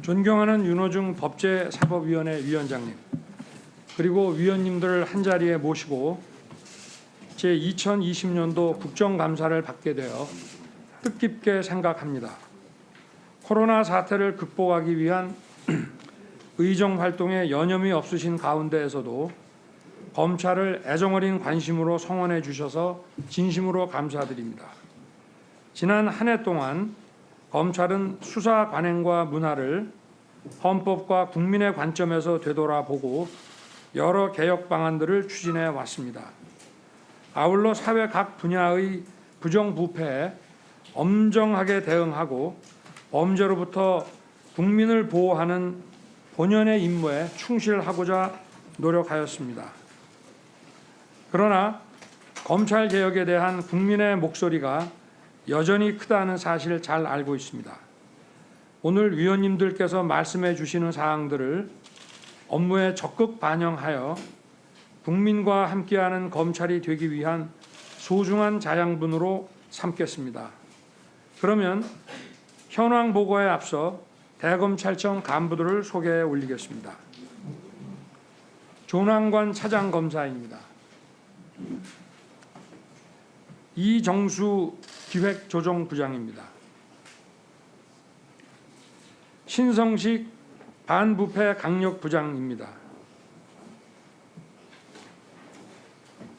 존경하는 윤호중 법제사법위원회 위원장님, 그리고 위원님들을 한자리에 모시고 제2020년도 국정감사를 받게 되어 뜻깊게 생각합니다. 코로나 사태를 극복하기 위한 의정활동에 여념이 없으신 가운데에서도 검찰을 애정어린 관심으로 성원해 주셔서 진심으로 감사드립니다. 지난 한 해 동안 검찰은 수사 관행과 문화를 헌법과 국민의 관점에서 되돌아보고 여러 개혁 방안들을 추진해 왔습니다. 아울러 사회 각 분야의 부정부패에 엄정하게 대응하고 범죄로부터 국민을 보호하는 본연의 임무에 충실하고자 노력하였습니다. 그러나 검찰개혁에 대한 국민의 목소리가 여전히 크다는 사실을 잘 알고 있습니다. 오늘 위원님들께서 말씀해 주시는 사항들을 업무에 적극 반영하여 국민과 함께하는 검찰이 되기 위한 소중한 자양분으로 삼겠습니다. 그러면 현황 보고에 앞서 대검찰청 간부들을 소개해 올리겠습니다. 조남관 차장검사입니다. 이정수 기획조정부장입니다. 신성식 반부패 강력부장입니다.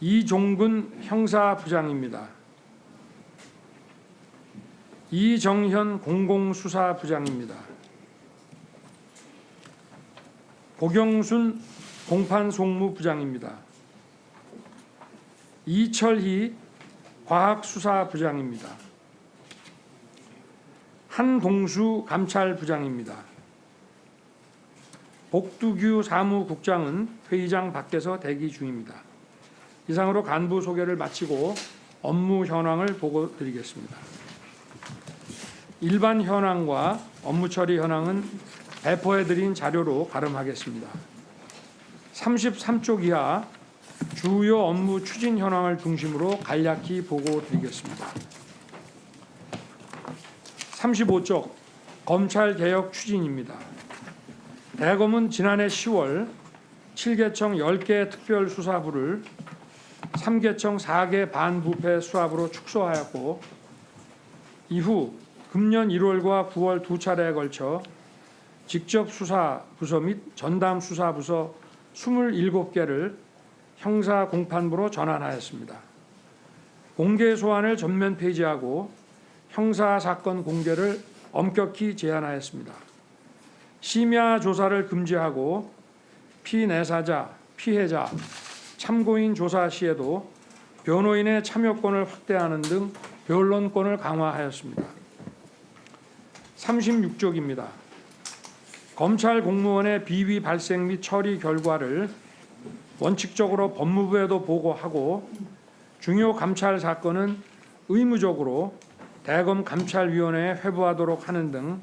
이종근 형사부장입니다. 이정현 공공수사부장입니다. 고경순 공판송무부장입니다. 이철희 과학수사부장입니다. 한동수 감찰부장입니다. 복두규 사무국장은 회의장 밖에서 대기 중입니다. 이상으로 간부 소개를 마치고 업무 현황을 보고 드리겠습니다. 일반 현황과 업무 처리 현황은 배포해드린 자료로 가름하겠습니다. 33쪽 이하 주요 업무 추진 현황을 중심으로 간략히 보고 드리겠습니다. 35쪽 검찰개혁 추진입니다. 대검은 지난해 10월 7개청 10개 특별수사부를 3개청 4개 반부패 수사부로 축소하였고, 이후 금년 1월과 9월 두 차례에 걸쳐 직접수사부서 및 전담수사부서 27개를 형사공판부로 전환하였습니다. 공개 소환을 전면 폐지하고 형사사건 공개를 엄격히 제한하였습니다. 심야 조사를 금지하고 피내사자, 피해자, 참고인 조사 시에도 변호인의 참여권을 확대하는 등 변론권을 강화하였습니다. 36쪽입니다. 검찰 공무원의 비위 발생 및 처리 결과를 원칙적으로 법무부에도 보고하고 중요 감찰 사건은 의무적으로 대검 감찰위원회에 회부하도록 하는 등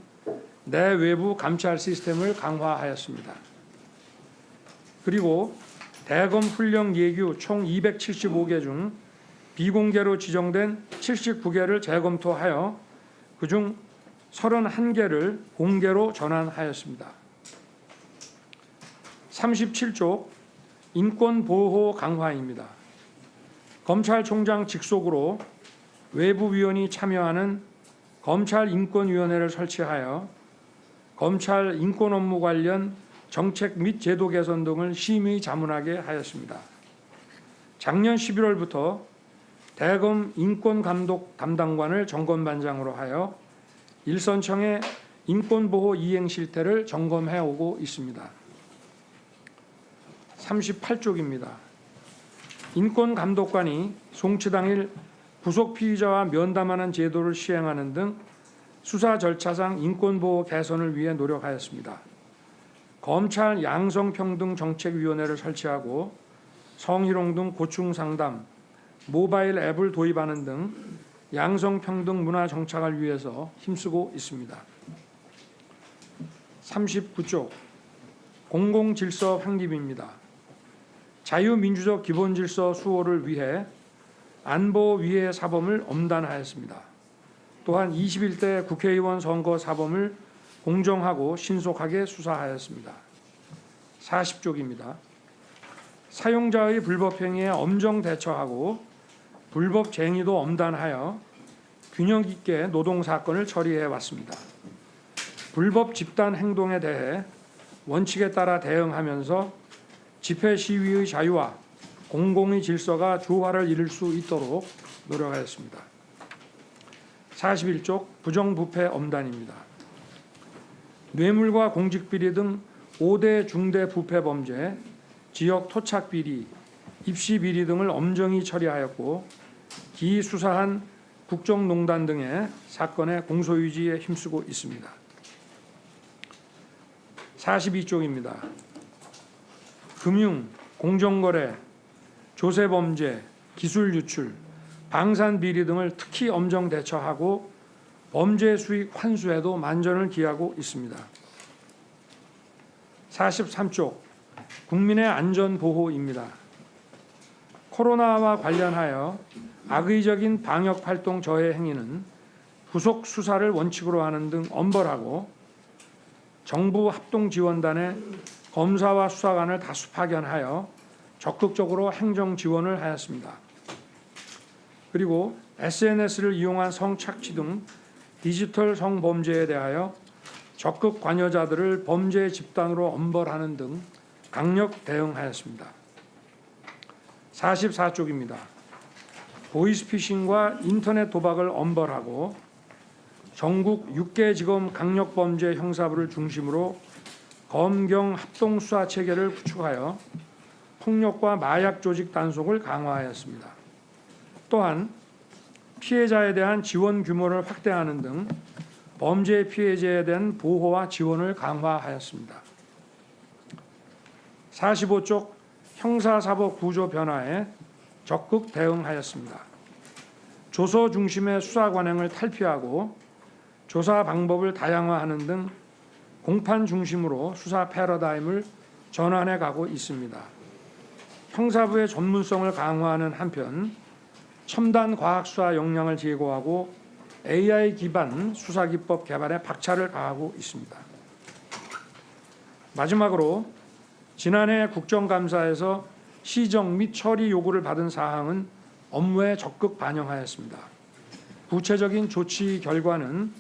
내외부 감찰 시스템을 강화하였습니다. 그리고 대검 훈령 예규 총 275개 중 비공개로 지정된 79개를 재검토하여 그중 31개를 공개로 전환하였습니다. 37쪽 인권보호 강화입니다. 검찰총장 직속으로 외부위원이 참여하는 검찰인권위원회를 설치하여 검찰 인권 업무 관련 정책 및 제도 개선 등을 심의 자문하게 하였습니다. 작년 11월부터 대검 인권감독 담당관을 점검반장으로 하여 일선청의 인권보호 이행 실태를 점검해 오고 있습니다. 38쪽입니다. 인권감독관이 송치 당일 구속 피의자와 면담하는 제도를 시행하는 등 수사 절차상 인권보호 개선을 위해 노력하였습니다. 검찰 양성평등정책위원회를 설치하고 성희롱 등 고충상담, 모바일 앱을 도입하는 등 양성평등 문화 정착을 위해서 힘쓰고 있습니다. 39쪽 공공질서 확립입니다. 자유민주적 기본질서 수호를 위해 안보위의 사범을 엄단하였습니다. 또한 21대 국회의원 선거 사범을 공정하고 신속하게 수사하였습니다. 40쪽입니다. 사용자의 불법 행위에 엄정 대처하고 불법 쟁의도 엄단하여 균형 있게 노동 사건을 처리해 왔습니다. 불법 집단 행동에 대해 원칙에 따라 대응하면서 집회 시위의 자유와 공공의 질서가 조화를 이룰 수 있도록 노력하였습니다. 41쪽 부정부패 엄단입니다. 뇌물과 공직비리 등 5대 중대 부패 범죄, 지역 토착 비리, 입시 비리 등을 엄정히 처리하였고 기수사한 국정농단 등의 사건의 공소유지에 힘쓰고 있습니다. 42쪽입니다. 금융, 공정거래, 조세범죄, 기술유출, 방산비리 등을 특히 엄정 대처하고 범죄 수익 환수에도 만전을 기하고 있습니다. 43쪽 국민의 안전보호입니다. 코로나와 관련하여 악의적인 방역활동 저해 행위는 후속 수사를 원칙으로 하는 등 엄벌하고 정부 합동지원단의 검사와 수사관을 다수 파견하여 적극적으로 행정 지원을 하였습니다. 그리고 SNS를 이용한 성착취 등 디지털 성범죄에 대하여 적극 관여자들을 범죄 집단으로 엄벌하는 등 강력 대응하였습니다. 44쪽입니다. 보이스피싱과 인터넷 도박을 엄벌하고 전국 6개 지검 강력범죄 형사부를 중심으로 검경 합동수사 체계를 구축하여 폭력과 마약 조직 단속을 강화하였습니다. 또한 피해자에 대한 지원 규모를 확대하는 등 범죄 피해자에 대한 보호와 지원을 강화하였습니다. 45쪽 형사사법 구조 변화에 적극 대응하였습니다. 조서 중심의 수사 관행을 탈피하고 조사 방법을 다양화하는 등 공판 중심으로 수사 패러다임을 전환해 가고 있습니다. 형사부의 전문성을 강화하는 한편 첨단 과학 수사 역량을 제고하고 AI 기반 수사 기법 개발에 박차를 가하고 있습니다. 마지막으로 지난해 국정감사에서 시정 및 처리 요구를 받은 사항은 업무에 적극 반영하였습니다. 구체적인 조치 결과는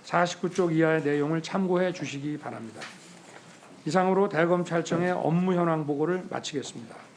49쪽 이하의 내용을 참고해 주시기 바랍니다. 이상으로 대검찰청의 업무 현황 보고를 마치겠습니다.